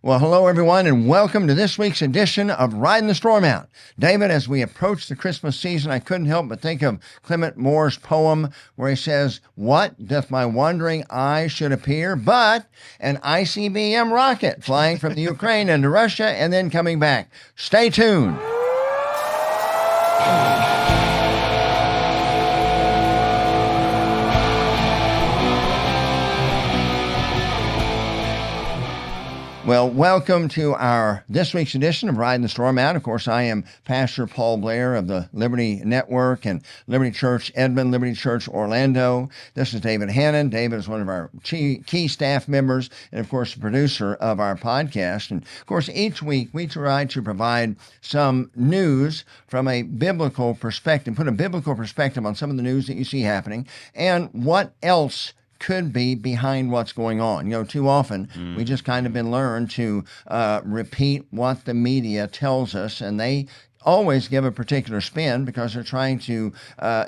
Well, hello, everyone, and welcome to this week's edition of Ridin the Storm Out. David, as we approach the Christmas season, I couldn't help but think of Clement Moore's poem where he says, "What doth my wandering eye should appear but an ICBM rocket flying from the Ukraine into Russia and then coming back?" Stay tuned. Well, welcome to our this week's edition of Ridin the Storm Out. Of course, I am Pastor Paul Blair of the Liberty Network and Liberty Church Edmond, Liberty Church Orlando. This is David Hannon. David is one of our key staff members and, of course, the producer of our podcast. And, of course, each week we try to provide some news from a biblical perspective, put a biblical perspective on some of the news that you see happening and what else could be behind what's going on. You know, too often we just kind of been learned to repeat what the media tells us, and they always give a particular spin because they're trying to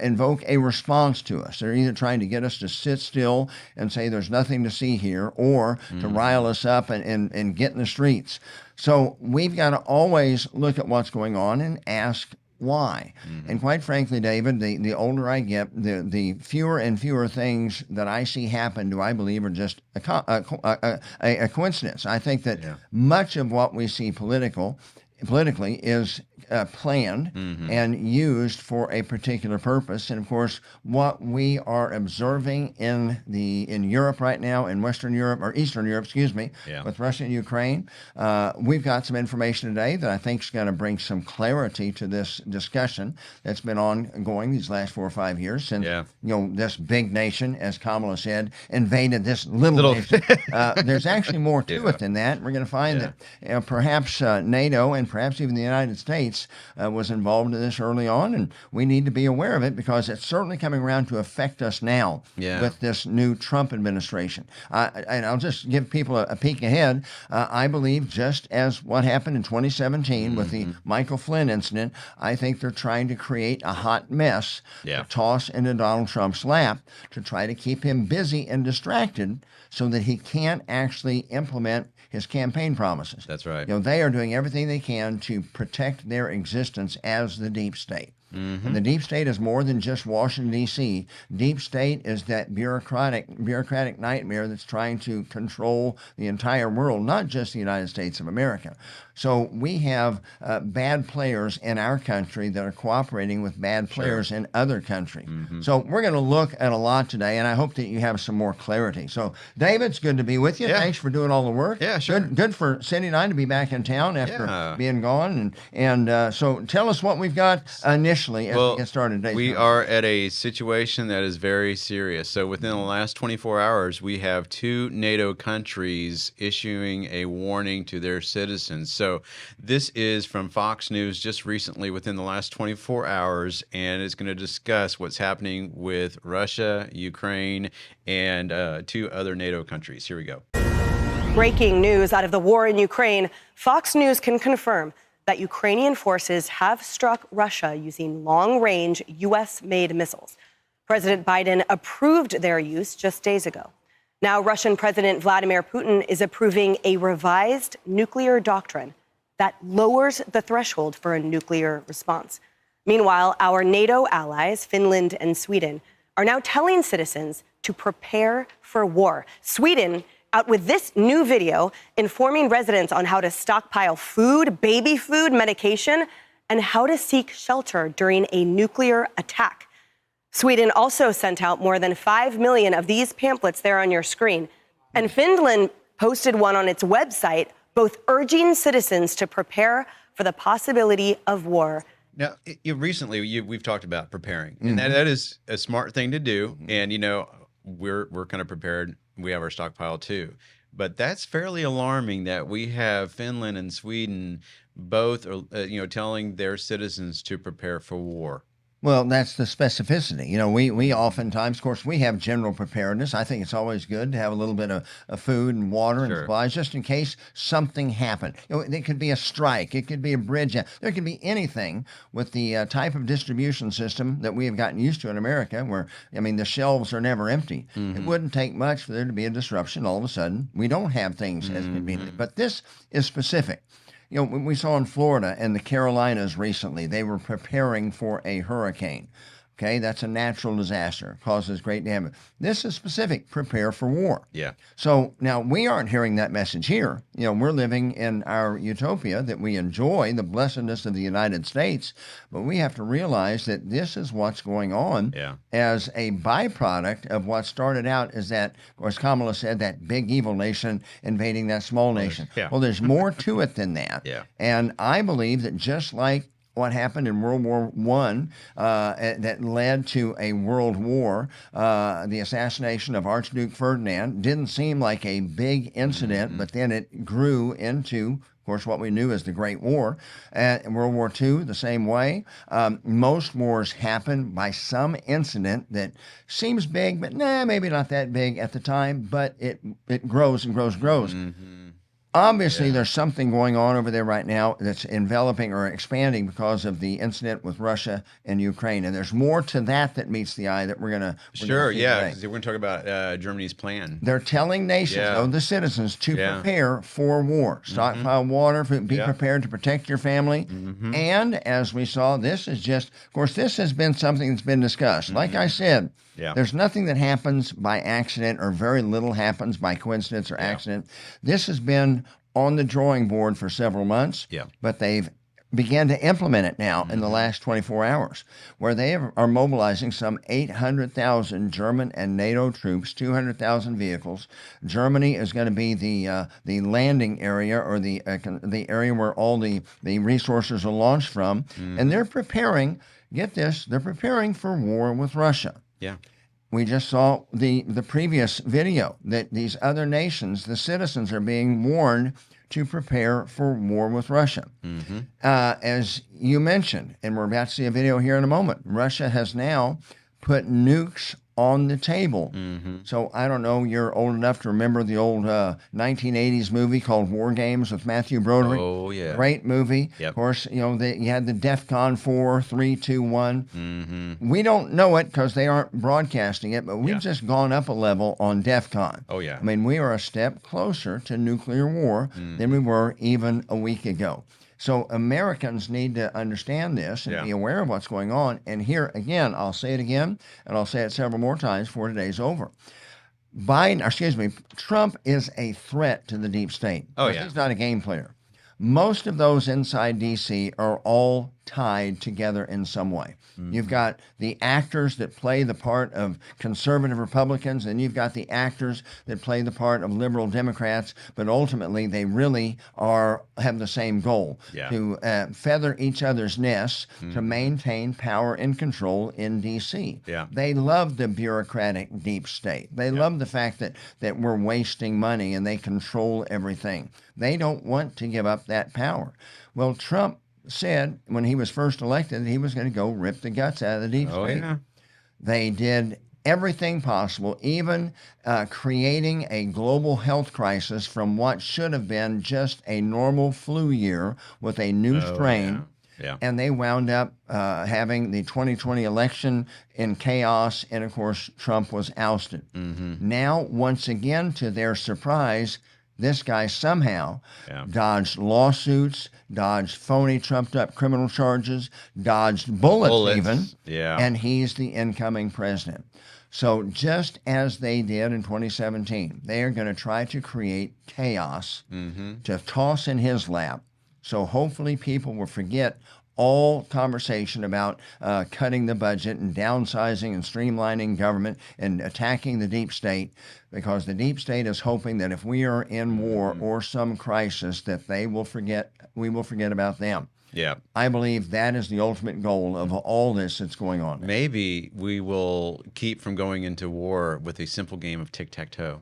invoke a response to us. They're either trying to get us to sit still and say there's nothing to see here, or to rile us up and get in the streets. So we've got to always look at what's going on and ask why. And quite frankly, David, the older I get, the fewer and fewer things that I see happen do I believe are just a coincidence. I think that much of what we see politically is planned and used for a particular purpose. And of course, what we are observing in Europe right now, in Western Europe, or Eastern Europe, with Russia and Ukraine, we've got some information today that I think is going to bring some clarity to this discussion that's been ongoing these last 4 or 5 years. And this big nation, as Kamala said, invaded this little nation. There's actually more to it than that. We're going to find that perhaps NATO and perhaps even the United States was involved in this early on, and we need to be aware of it because it's certainly coming around to affect us now with this new Trump administration. And I'll just give people a peek ahead. I believe just as what happened in 2017 with the Michael Flynn incident, I think they're trying to create a hot mess to toss into Donald Trump's lap to try to keep him busy and distracted so that he can't actually implement his campaign promises. That's right. They are doing everything they can to protect their existence as the deep state. And the deep state is more than just Washington, D.C. Deep state is that bureaucratic nightmare that's trying to control the entire world, not just the United States of America. So we have bad players in our country that are cooperating with bad players in other countries. So we're going to look at a lot today, and I hope that you have some more clarity. So, David, it's good to be with you. Thanks for doing all the work. Yeah, sure. Good for Cindy and I to be back in town after being gone. And so tell us what we've got initially as we get started today. We are at a situation that is very serious. So within the last 24 hours, we have 2 NATO countries issuing a warning to their citizens. So this is from Fox News just recently within the last 24 hours, and it's going to discuss what's happening with Russia, Ukraine, and 2 other NATO countries. Here we go. Breaking news out of the war in Ukraine. Fox News can confirm that Ukrainian forces have struck Russia using long-range U.S.-made missiles. President Biden approved their use just days ago. Now, Russian President Vladimir Putin is approving a revised nuclear doctrine that lowers the threshold for a nuclear response. Meanwhile, our NATO allies, Finland and Sweden, are now telling citizens to prepare for war. Sweden out with this new video informing residents on how to stockpile food, baby food, medication, and how to seek shelter during a nuclear attack. Sweden also sent out more than 5 million of these pamphlets there on your screen. And Finland posted one on its website, both urging citizens to prepare for the possibility of war. Now, recently we've talked about preparing, and that is a smart thing to do. And, we're kind of prepared. We have our stockpile too. But that's fairly alarming that we have Finland and Sweden both, telling their citizens to prepare for war. Well, that's the specificity. We oftentimes, of course, we have general preparedness. I think it's always good to have a little bit of food and water and Sure. supplies just in case something happened. It could be a strike. It could be a bridge. There could be anything with the type of distribution system that we have gotten used to in America where, the shelves are never empty. It wouldn't take much for there to be a disruption. All of a sudden, we don't have things as conveniently. But this is specific. We saw in Florida and the Carolinas recently, they were preparing for a hurricane. Okay, that's a natural disaster, causes great damage. This is specific, prepare for war. Yeah. So now we aren't hearing that message here. We're living in our utopia that we enjoy, the blessedness of the United States, but we have to realize that this is what's going on as a byproduct of what started out as that, of course, Kamala said, that big evil nation invading that small nation. Well, there's more to it than that. Yeah. And I believe that just like what happened in World War I that led to a world war, the assassination of Archduke Ferdinand, didn't seem like a big incident, but then it grew into, of course, what we knew as the Great War. In World War II, the same way. Most wars happen by some incident that seems big, but maybe not that big at the time, but it grows and grows. Obviously, there's something going on over there right now that's enveloping or expanding because of the incident with Russia and Ukraine. And there's more to that meets the eye that we're going to Sure, yeah, because we're going to talk about Germany's plan. They're telling nations, the citizens, to prepare for war. Stockpile water, be prepared to protect your family. And as we saw, this is just, of course, this has been something that's been discussed. Like I said, there's nothing that happens by accident, or very little happens by coincidence or accident. This has been on the drawing board for several months, but they've began to implement it now in the last 24 hours, where they are mobilizing some 800,000 German and NATO troops, 200,000 vehicles. Germany is going to be the landing area, or the area where all the resources are launched from, and they're preparing. Get this, they're preparing for war with Russia. Yeah. We just saw the previous video that these other nations, the citizens, are being warned to prepare for war with Russia. As you mentioned, and we're about to see a video here in a moment, Russia has now put nukes on the table. So I don't know, you're old enough to remember the old 1980s movie called War Games with Matthew Broderick. Oh, yeah. Great movie. Of course, you had the DEFCON 4, 3, 2, 1. We don't know it because they aren't broadcasting it, but we've just gone up a level on DEFCON. Oh, yeah. We are a step closer to nuclear war than we were even a week ago. So Americans need to understand this and be aware of what's going on. And here, again, I'll say it again, and I'll say it several more times before today's over. Trump is a threat to the deep state. Oh, yeah. He's not a game player. Most of those inside D.C. are all tied together in some way. You've got the actors that play the part of conservative Republicans, and you've got the actors that play the part of liberal Democrats, but ultimately they really have the same goal, to feather each other's nests to maintain power and control in D.C. They love the bureaucratic deep state. They love the fact that we're wasting money and they control everything. They don't want to give up that power. Well, Trump said when he was first elected that he was going to go rip the guts out of the deep state. They did everything possible, even creating a global health crisis from what should have been just a normal flu year with a new strain. And they wound up having the 2020 election in chaos, and of course Trump was ousted. Now, once again, to their surprise, this guy somehow dodged lawsuits, dodged phony, trumped-up criminal charges, dodged bullets even, and he's the incoming president. So just as they did in 2017, they are going to try to create chaos to toss in his lap. So hopefully people will forget all conversation about cutting the budget and downsizing and streamlining government and attacking the deep state, because the deep state is hoping that if we are in war or some crisis, that we will forget about them. Yeah. I believe that is the ultimate goal of all this that's going on. Maybe we will keep from going into war with a simple game of tic-tac-toe.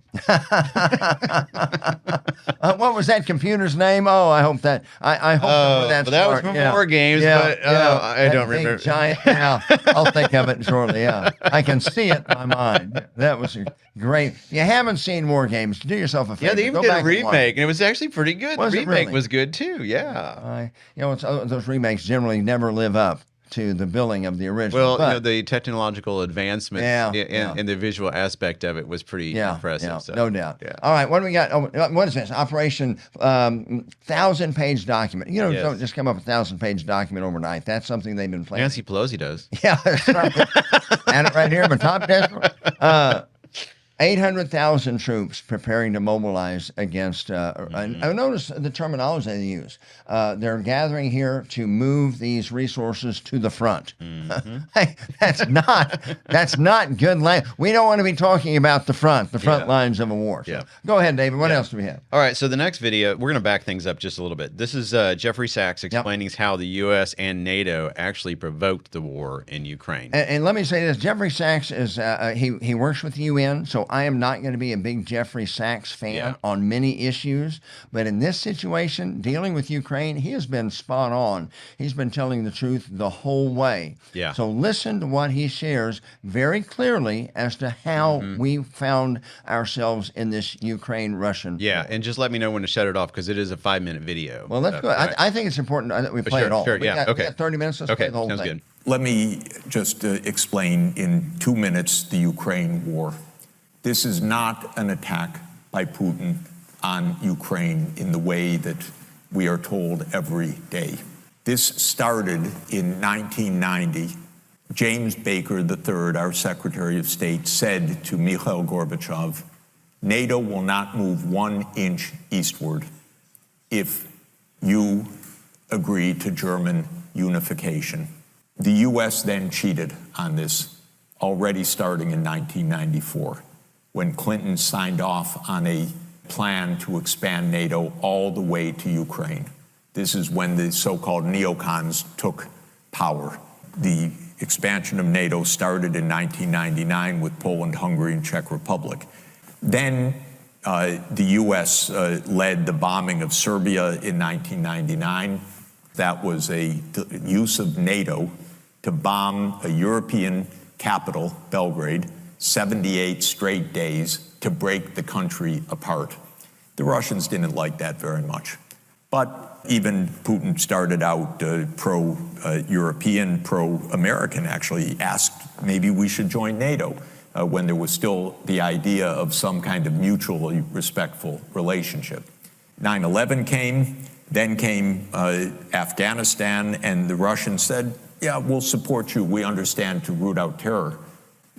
What was that computer's name? Oh, I hope that I hope that was from War Games, but I don't remember. Giant. Yeah, I'll think of it shortly. Yeah, I can see it in my mind. That was great. If you haven't seen War Games, do yourself a favor. Yeah, they even Go did back a and watch. remake, and it was actually pretty good. Was The it remake really? was good too. Yeah. Those remakes generally never live up to the billing of the original. Well, the technological advancement and the visual aspect of it was pretty impressive. Yeah, So, no doubt. Yeah. All right, what do we got? Oh, what is this? Operation 1,000-page document. You know, don't just come up with a 1,000-page document overnight. That's something they've been planning. Nancy Pelosi does. Yeah, that's right. Had it right here in my top desk. 800,000 troops preparing to mobilize against. I notice the terminology they use. They're gathering here to move these resources to the front. Hey, that's not good. We don't want to be talking about the front lines of a war. So go ahead, David. What else do we have? All right, so the next video, we're going to back things up just a little bit. This is Jeffrey Sachs explaining how the U.S. and NATO actually provoked the war in Ukraine. And let me say this: Jeffrey Sachs is he works with the UN, so I am not going to be a big Jeffrey Sachs fan on many issues. But in this situation, dealing with Ukraine, he has been spot on. He's been telling the truth the whole way. Yeah. So listen to what he shares very clearly as to how we found ourselves in this Ukraine-Russian war. And just let me know when to shut it off because it is a 5-minute video. Well, let's go. I think it's important that we play it all. Sure, We got 30 minutes. Let's play the whole sounds thing. good. Let me just explain in 2 minutes the Ukraine war. This is not an attack by Putin on Ukraine in the way that we are told every day. This started in 1990. James Baker III, our Secretary of State, said to Mikhail Gorbachev, NATO will not move 1 inch eastward if you agree to German unification. The U.S. then cheated on this, already starting in 1994. When Clinton signed off on a plan to expand NATO all the way to Ukraine. This is when the so-called neocons took power. The expansion of NATO started in 1999 with Poland, Hungary, and Czech Republic. Then the U.S. led the bombing of Serbia in 1999. That was a use of NATO to bomb a European capital, Belgrade, 78 straight days to break the country apart. The Russians didn't like that very much. But even Putin started out pro-European, pro-American, actually asked maybe we should join NATO when there was still the idea of some kind of mutually respectful relationship. 9/11 came, then came Afghanistan, and the Russians said, yeah, we'll support you. We understand to root out terror.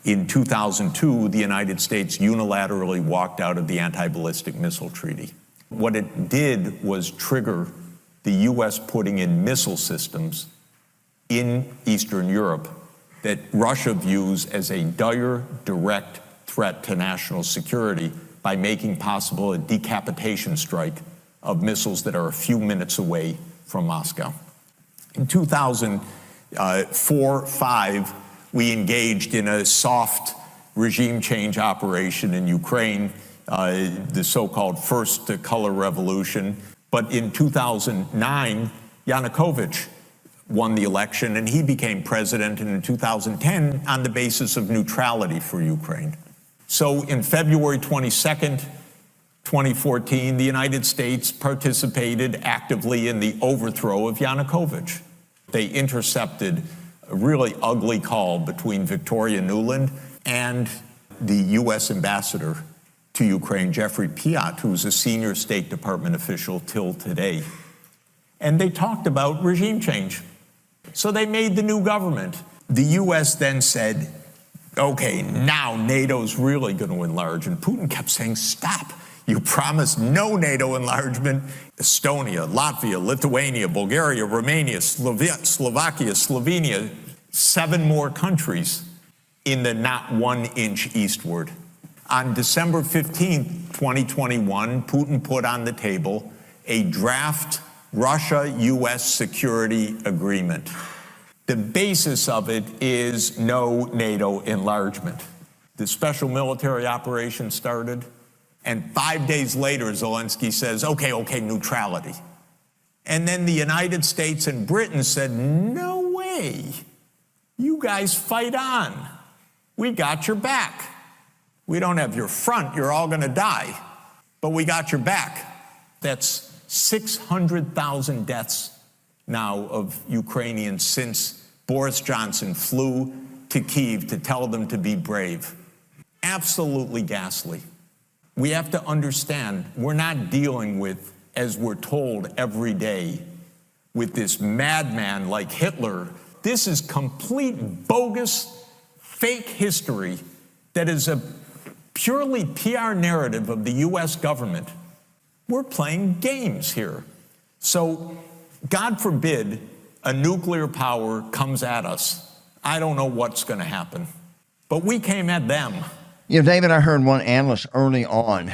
In 2002, the United States unilaterally walked out of the anti-ballistic missile treaty. What it did was trigger the U.S. putting in missile systems in Eastern Europe that Russia views as a dire, direct threat to national security by making possible a decapitation strike of missiles that are a few minutes away from Moscow. In 2004-05, we engaged in a soft regime change operation in Ukraine, the so-called First Color Revolution. But in 2009, Yanukovych won the election, and he became president in 2010 on the basis of neutrality for Ukraine. So in February 22nd, 2014, the United States participated actively in the overthrow of Yanukovych. They intercepted a really ugly call between Victoria Nuland and the U.S. ambassador to Ukraine, Jeffrey Piat, who's a senior State Department official till today. And they talked about regime change. So they made the new government. The U.S. then said, okay, now NATO's really going to enlarge. And Putin kept saying, stop. You promised no NATO enlargement. Estonia, Latvia, Lithuania, Bulgaria, Romania, Slovakia, Slovenia, 7 more countries in the not 1 inch eastward. On December 15th, 2021, Putin put on the table a draft Russia-U.S. security agreement. The basis of it is no NATO enlargement. The special military operation started, and 5 days later, Zelensky says, okay, neutrality. And then the United States and Britain said, no way. You guys fight on. We got your back. We don't have your front. You're all going to die. But we got your back. That's 600,000 deaths now of Ukrainians since Boris Johnson flew to Kyiv to tell them to be brave. Absolutely ghastly. We have to understand we're not dealing with, as we're told every day, with this madman like Hitler. This is complete bogus, fake history that is a purely PR narrative of the U.S. government. We're playing games here. So, God forbid a nuclear power comes at us. I don't know what's going to happen. But we came at them. You know, David, I heard one analyst early on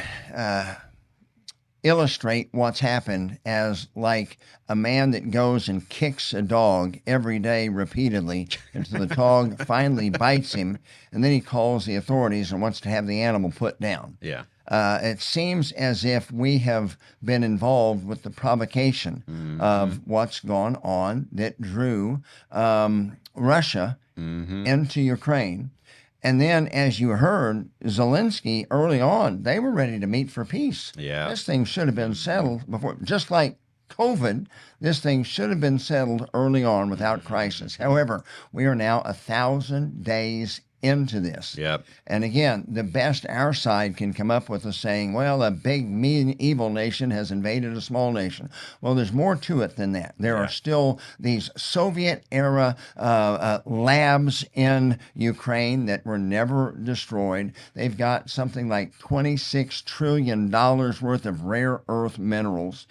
illustrate what's happened as like a man that goes and kicks a dog every day repeatedly until the dog finally bites him, and then he calls the authorities and wants to have the animal put down. Yeah. It seems as if we have been involved with the provocation of what's gone on that drew Russia into Ukraine. And then, as you heard, Zelensky early on, they were ready to meet for peace. Yeah. This thing should have been settled before, just like COVID, this thing should have been settled early on without crisis. However, we are now 1,000 days into this. Yep. And again, the best our side can come up with is saying, well, a big, mean, evil nation has invaded a small nation. Well, there's more to it than that. There are still these Soviet-era labs in Ukraine that were never destroyed. They've got something like $26 trillion worth of rare earth minerals.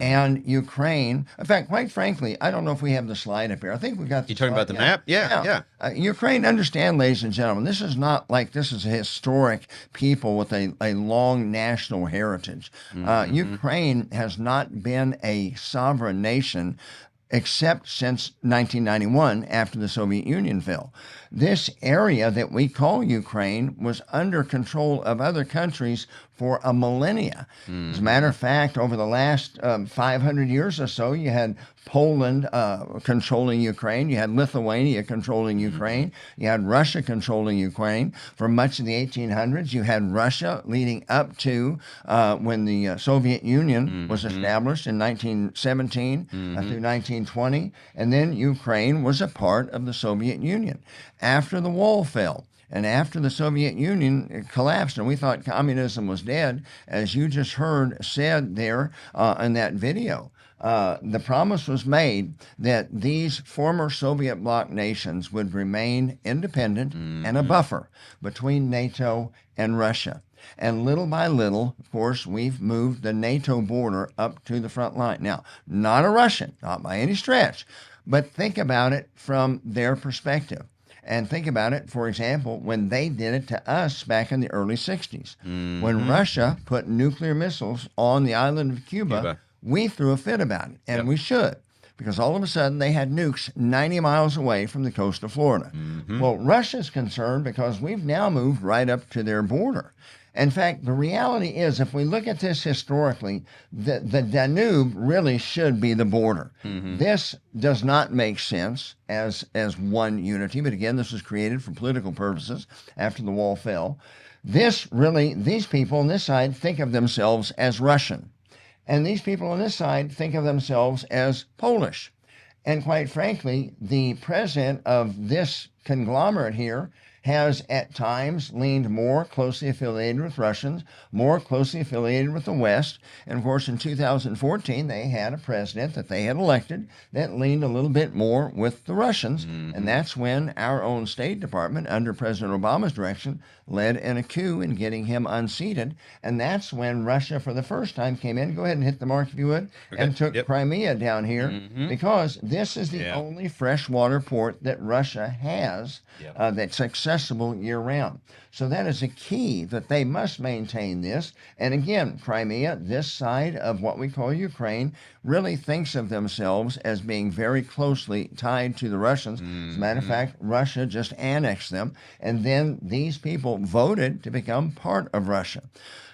And Ukraine, in fact, quite frankly, I don't know if we have the slide up here. I think we've got the You talking about the map? Yeah. Ukraine, understand, ladies and gentlemen, this is not like this is a historic people with a long national heritage. Ukraine has not been a sovereign nation except since 1991 after the Soviet Union fell. This area that we call Ukraine was under control of other countries for a millennia. As a matter of fact, over the last 500 years or so, you had Poland controlling Ukraine, you had Lithuania controlling Ukraine, you had Russia controlling Ukraine. For much of the 1800s, you had Russia leading up to when the Soviet Union was established in 1917 through 1920, and then Ukraine was a part of the Soviet Union. After the wall fell, and after the Soviet Union collapsed, and we thought communism was dead, as you just heard said there in that video, the promise was made that these former Soviet bloc nations would remain independent and a buffer between NATO and Russia. And little by little, of course, we've moved the NATO border up to the front line. Now, not a Russian, not by any stretch, but think about it from their perspective. And think about it, for example, when they did it to us back in the early 60s. When Russia put nuclear missiles on the island of Cuba, we threw a fit about it, and we should, because all of a sudden they had nukes 90 miles away from the coast of Florida. Well, Russia's concerned because we've now moved right up to their border. In fact, the reality is, if we look at this historically, the Danube really should be the border. This does not make sense as one unity, but again, this was created for political purposes after the wall fell. These people on this side think of themselves as Russian, and these people on this side think of themselves as Polish. And quite frankly, the president of this conglomerate here has at times leaned more closely affiliated with Russians, more closely affiliated with the West. And of course, in 2014, they had a president that they had elected that leaned a little bit more with the Russians. And that's when our own State Department, under President Obama's direction, led in a coup in getting him unseated. And that's when Russia, for the first time, came in, go ahead and hit the mark if you would, and took Crimea down here, because this is the only freshwater port that Russia has that's accessible accessible year-round. So that is a key that they must maintain this. And again, Crimea, this side of what we call Ukraine, really thinks of themselves as being very closely tied to the Russians. As a matter of fact, Russia just annexed them, and then these people voted to become part of Russia.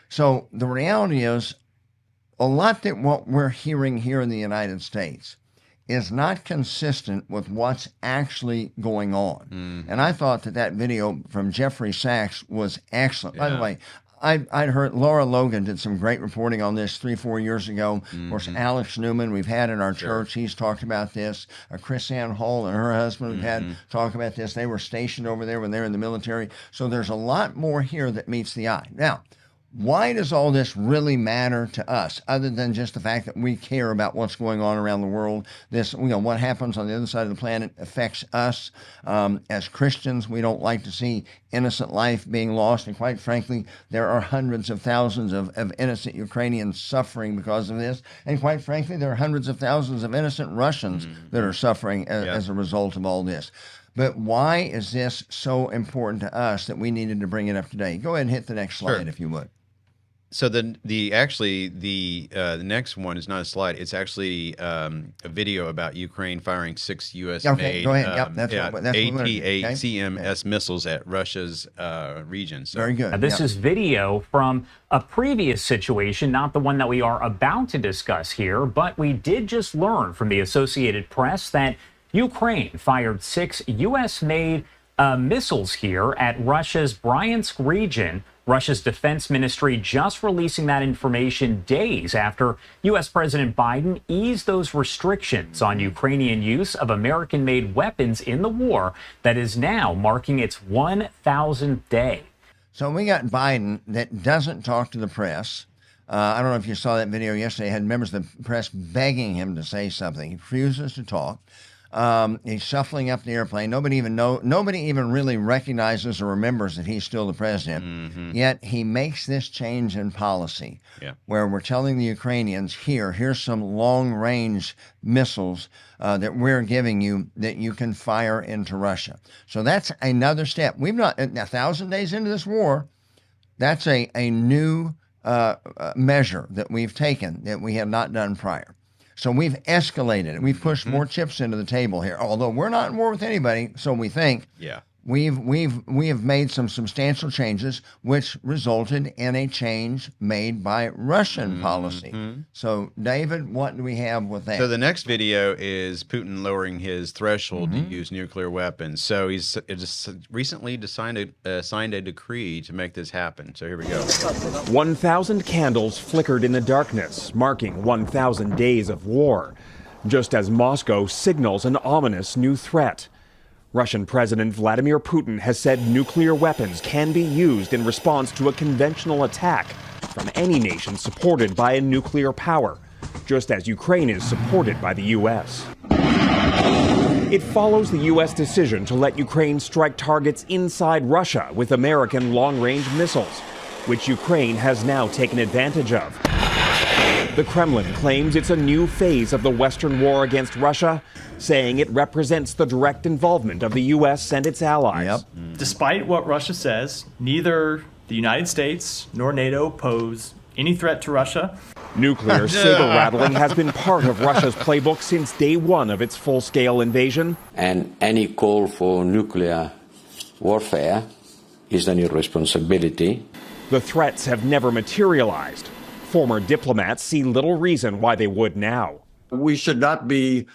So the reality is, a lot that what we're hearing here in the United States is not consistent with what's actually going on. And I thought that video from Jeffrey Sachs was excellent. By the way, I'd heard Laura Logan did some great reporting on this 3-4 years ago. Of course, Alex Newman, we've had in our church, he's talked about this. Chris Ann Hall and her husband have had talk about this. They were stationed over there when they were in the military. So there's a lot more here that meets the eye. Now, why does all this really matter to us, other than just the fact that we care about what's going on around the world? This, what happens on the other side of the planet affects us. As Christians, we don't like to see innocent life being lost. And quite frankly, there are hundreds of thousands of innocent Ukrainians suffering because of this. And quite frankly, there are hundreds of thousands of innocent Russians that are suffering as a result of all this. But why is this so important to us that we needed to bring it up today? Go ahead and hit the next slide, if you would. So the next one is not a slide. It's actually a video about Ukraine firing 6 U.S. made go ahead. That's what ATACMS missiles at Russia's region. So. Very good. Now, this is video from a previous situation, not the one that we are about to discuss here, but we did just learn from the Associated Press that Ukraine fired 6 U.S.-made missiles here at Russia's Bryansk region. Russia's defense ministry just releasing that information days after U.S. President Biden eased those restrictions on Ukrainian use of American-made weapons in the war that is now marking its 1,000th day. So we got Biden that doesn't talk to the press. I don't know if you saw that video yesterday. Had members of the press begging him to say something. He refuses to talk. He's shuffling up the airplane. Nobody even really recognizes or remembers that he's still the president. Yet he makes this change in policy where we're telling the Ukrainians, here's some long-range missiles that we're giving you that you can fire into Russia. So that's another step. We've not, 1,000 days into this war, that's a new measure that we've taken that we have not done prior. So we've escalated it. We've pushed more chips into the table here. Although we're not in war with anybody, so we think. We have made some substantial changes, which resulted in a change made by Russian policy. So, David, what do we have with that? So the next video is Putin lowering his threshold to use nuclear weapons. So he's just recently signed a decree to make this happen. So here we go. 1,000 candles flickered in the darkness, marking 1,000 days of war, just as Moscow signals an ominous new threat. Russian President Vladimir Putin has said nuclear weapons can be used in response to a conventional attack from any nation supported by a nuclear power, just as Ukraine is supported by the U.S. It follows the U.S. decision to let Ukraine strike targets inside Russia with American long-range missiles, which Ukraine has now taken advantage of. The Kremlin claims it's a new phase of the Western war against Russia, saying it represents the direct involvement of the U.S. and its allies. Despite what Russia says, neither the United States nor NATO pose any threat to Russia. Nuclear saber-rattling has been part of Russia's playbook since day one of its full-scale invasion. And any call for nuclear warfare is an irresponsibility. The threats have never materialized. Former diplomats see little reason why they would now. We should not be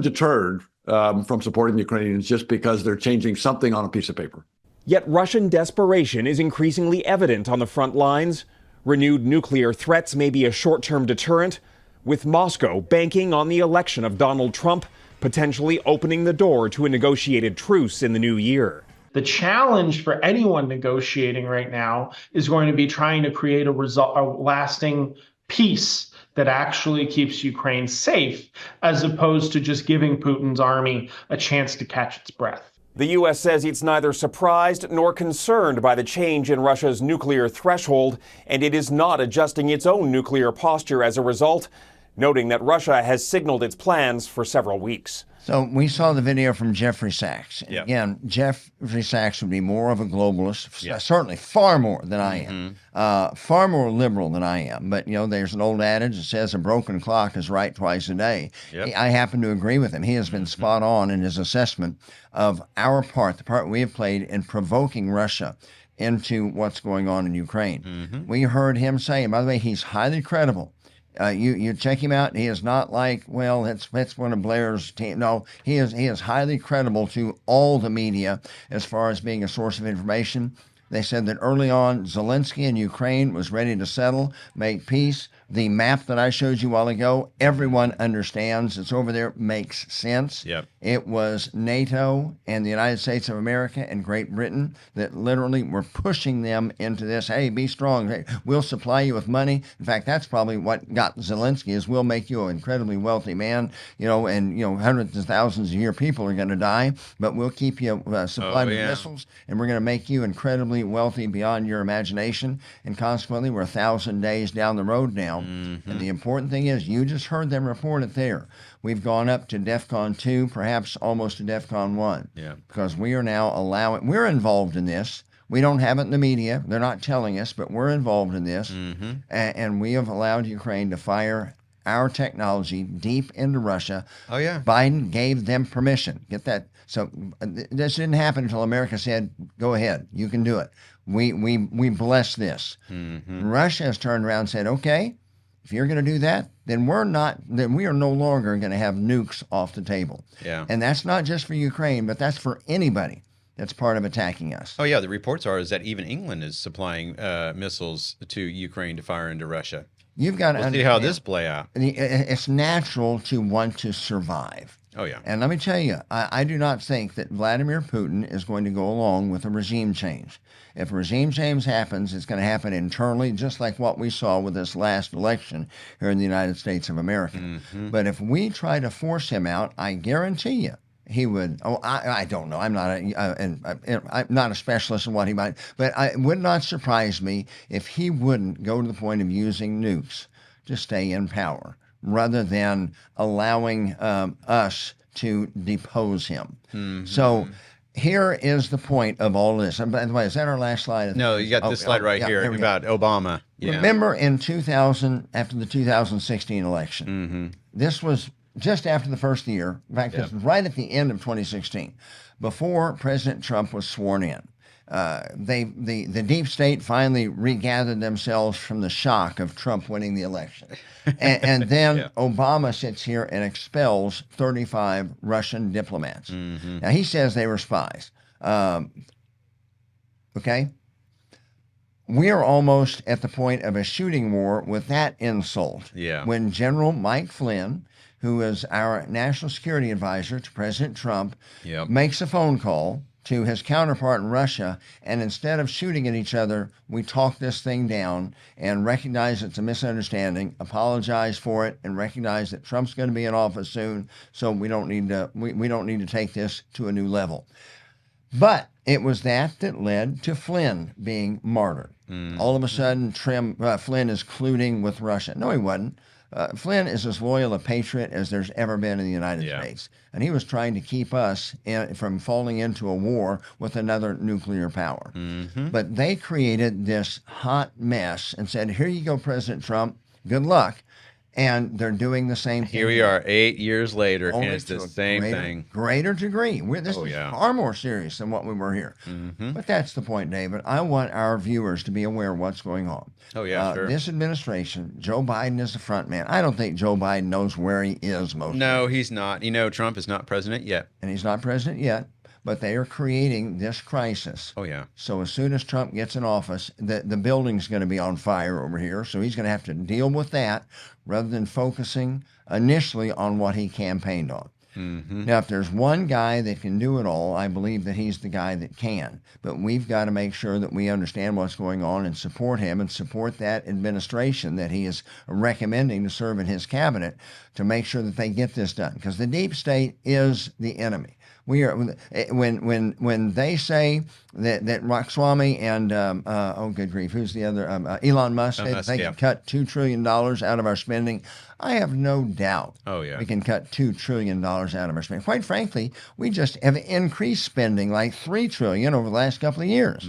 deterred from supporting the Ukrainians just because they're changing something on a piece of paper. Yet Russian desperation is increasingly evident on the front lines. Renewed nuclear threats may be a short-term deterrent, with Moscow banking on the election of Donald Trump, potentially opening the door to a negotiated truce in the new year. The challenge for anyone negotiating right now is going to be trying to create a lasting peace that actually keeps Ukraine safe, as opposed to just giving Putin's army a chance to catch its breath. The U.S. says it's neither surprised nor concerned by the change in Russia's nuclear threshold, and it is not adjusting its own nuclear posture as a result. noting that Russia has signaled its plans for several weeks. So we saw the video from Jeffrey Sachs. Yep. Again, Jeffrey Sachs would be more of a globalist, Yep. certainly far more than I am, far more liberal than I am. But, there's an old adage that says a broken clock is right twice a day. Yep. I happen to agree with him. He has been spot on in his assessment of our part, the part we have played in provoking Russia into what's going on in Ukraine. We heard him say, and by the way, he's highly credible. You check him out. He is not like, well, that's one of Blair's team. No, he is highly credible to all the media as far as being a source of information. They said that early on, Zelensky in Ukraine was ready to settle, make peace. The map that I showed you a while ago, everyone understands. It's over there, makes sense. Yep. It was NATO and the United States of America and Great Britain that literally were pushing them into this. Hey, be strong. Hey, we'll supply you with money. In fact, that's probably what got Zelensky is we'll make you an incredibly wealthy man, and hundreds of thousands of your people are going to die, but we'll keep you supplied with missiles, and we're going to make you incredibly wealthy beyond your imagination. And consequently, we're 1,000 days down the road now. And the important thing is, you just heard them report it there. We've gone up to DEFCON 2, perhaps almost to DEFCON 1. Yeah. Because we are now we're involved in this. We don't have it in the media. They're not telling us, but we're involved in this. And we have allowed Ukraine to fire our technology deep into Russia. Oh, yeah. Biden gave them permission. Get that? So this didn't happen until America said, go ahead, you can do it. We bless this. Russia has turned around and said, okay, if you're going to do that, then we are no longer going to have nukes off the table. Yeah. And that's not just for Ukraine, but that's for anybody that's part of attacking us. Oh, yeah. The reports are that even England is supplying missiles to Ukraine to fire into Russia. You've got to see how this play out. It's natural to want to survive. Oh, yeah. And let me tell you, I do not think that Vladimir Putin is going to go along with a regime change. If a regime change happens, it's going to happen internally, just like what we saw with this last election here in the United States of America. But if we try to force him out, I guarantee you, he would. Oh, I don't know. I'm not a specialist in what he might, but it would not surprise me if he wouldn't go to the point of using nukes to stay in power, rather than allowing us to depose him. So here is the point of all this. And by the way, is that our last slide? No, you got this slide right here about Obama. Yeah. Remember in 2000, after the 2016 election, this was just after the first year. In fact, this was right at the end of 2016, before President Trump was sworn in. The deep state finally regathered themselves from the shock of Trump winning the election. And then Obama sits here and expels 35 Russian diplomats. Now, he says they were spies. Okay? We are almost at the point of a shooting war with that insult. Yeah. When General Mike Flynn, who is our national security advisor to President Trump, makes a phone call to his counterpart in Russia, and instead of shooting at each other, we talk this thing down and recognize it's a misunderstanding, apologize for it, and recognize that Trump's going to be in office soon, so we don't need to take this to a new level. But it was that led to Flynn being martyred. All of a sudden, Flynn is colluding with Russia. No, he wasn't. Flynn is as loyal a patriot as there's ever been in the United States. And he was trying to keep us from falling into a war with another nuclear power. But they created this hot mess and said, here you go, President Trump, good luck. And they're doing the same thing. Here we are 8 years later, and it's the same thing. Greater degree. This is far more serious than what we were here. But that's the point, David. I want our viewers to be aware of what's going on. Oh, yeah, sure. This administration, Joe Biden is the front man. I don't think Joe Biden knows where he is most of the time. No, he's not. Trump is not president yet. And he's not president yet. But they are creating this crisis. Oh, yeah. So as soon as Trump gets in office, the building's going to be on fire over here. So he's going to have to deal with that rather than focusing initially on what he campaigned on. Now, if there's one guy that can do it all, I believe that he's the guy that can. But we've got to make sure that we understand what's going on and support him and support that administration that he is recommending to serve in his cabinet to make sure that they get this done. Because the deep state is the enemy. We are when they say that Ramaswamy and oh good grief, who's the other Elon Musk say that they can cut $2 trillion out of our spending. I have no doubt we can cut $2 trillion out of our spending. Quite frankly, we just have increased spending like $3 trillion over the last couple of years.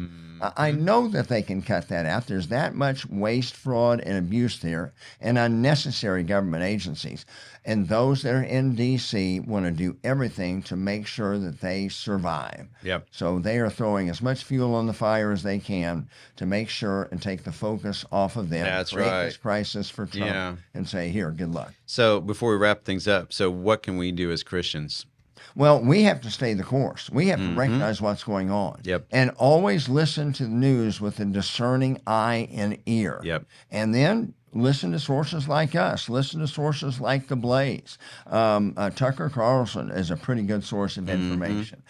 I know that they can cut that out. There's that much waste, fraud, and abuse there, and unnecessary government agencies. And those that are in D.C. want to do everything to make sure that they survive. Yep. So they are throwing as much fuel on the fire as they can to make sure and take the focus off of them. That's create right. this crisis for Trump and say, here, good luck. So before we wrap things up, so what can we do as Christians? Well, we have to stay the course. We have to recognize what's going on. Yep. And always listen to the news with a discerning eye and ear. Yep. And then listen to sources like us. Listen to sources like The Blaze. Tucker Carlson is a pretty good source of information.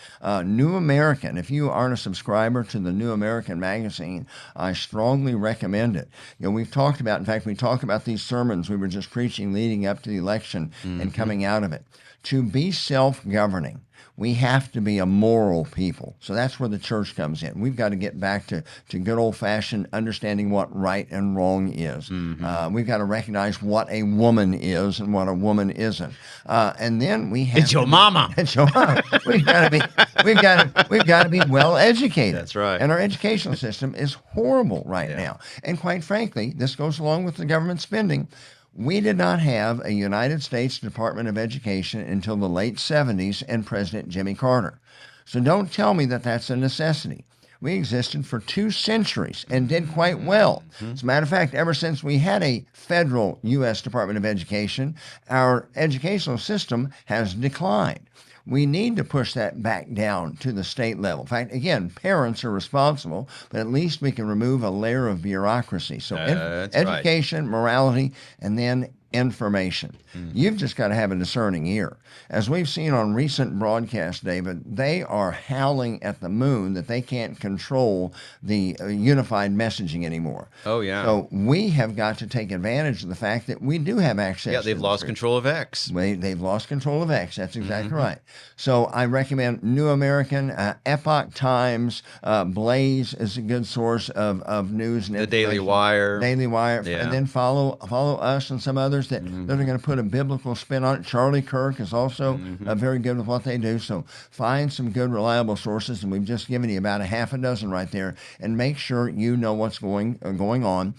New American, if you aren't a subscriber to the New American magazine, I strongly recommend it. You know, we've talked about, in fact, we talk about these sermons we were just preaching leading up to the election and coming out of it. To be self-governing, we have to be a moral people. So that's where the church comes in. We've got to get back to good old-fashioned understanding what right and wrong is. We've got to recognize what a woman is and what a woman isn't. And then we have It's your mama. It's your mama. We've got to be well educated. That's right. And our educational system is horrible right now. And quite frankly, this goes along with the government spending. We did not have a United States Department of Education until the late 70s and President Jimmy Carter. So don't tell me that that's a necessity. We existed for 2 centuries and did quite well. As a matter of fact, ever since we had a federal U.S. Department of Education, our educational system has declined. We need to push that back down to the state level. In fact, again, parents are responsible, but at least we can remove a layer of bureaucracy. So education, morality, and then information. You've just got to have a discerning ear. As we've seen on recent broadcasts, David, they are howling at the moon that they can't control the unified messaging anymore. Oh, yeah. So we have got to take advantage of the fact that we do have access. Yeah, they've lost control of X. They've lost control of X. That's exactly right. So I recommend New American, Epoch Times, Blaze is a good source of news and The information. Daily Wire. Daily Wire. Yeah. And then follow us and some others that are going to put a biblical spin on it. Charlie Kirk is also very good with what they do. So find some good, reliable sources, and we've just given you about a half a dozen right there, and make sure you know what's going on.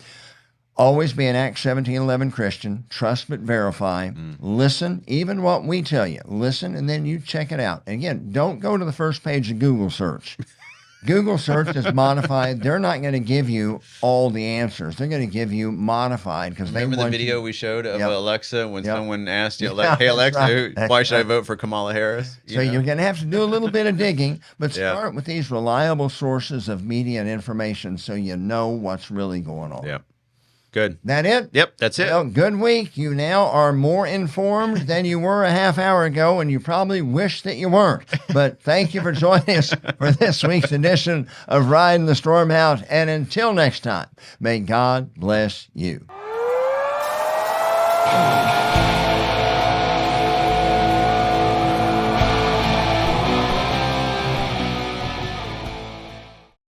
Always be an Acts 17:11 Christian. Trust but verify. Listen, even what we tell you. Listen, and then you check it out. And again, don't go to the first page of Google search. Google search is modified. They're not going to give you all the answers. They're going to give you modified because they Remember want the video we showed of Alexa when someone asked you, Yeah, hey, Alexa, that's why should I right. vote for Kamala Harris? So you're going to have to do a little bit of digging, but Yeah. start with these reliable sources of media and information so you know what's really going on. Yeah. Good. That it? Yep, that's it. Well, good week. You now are more informed than you were a half hour ago, and you probably wish that you weren't. But thank you for joining us for this week's edition of Ridin the Storm Out. And until next time, may God bless you.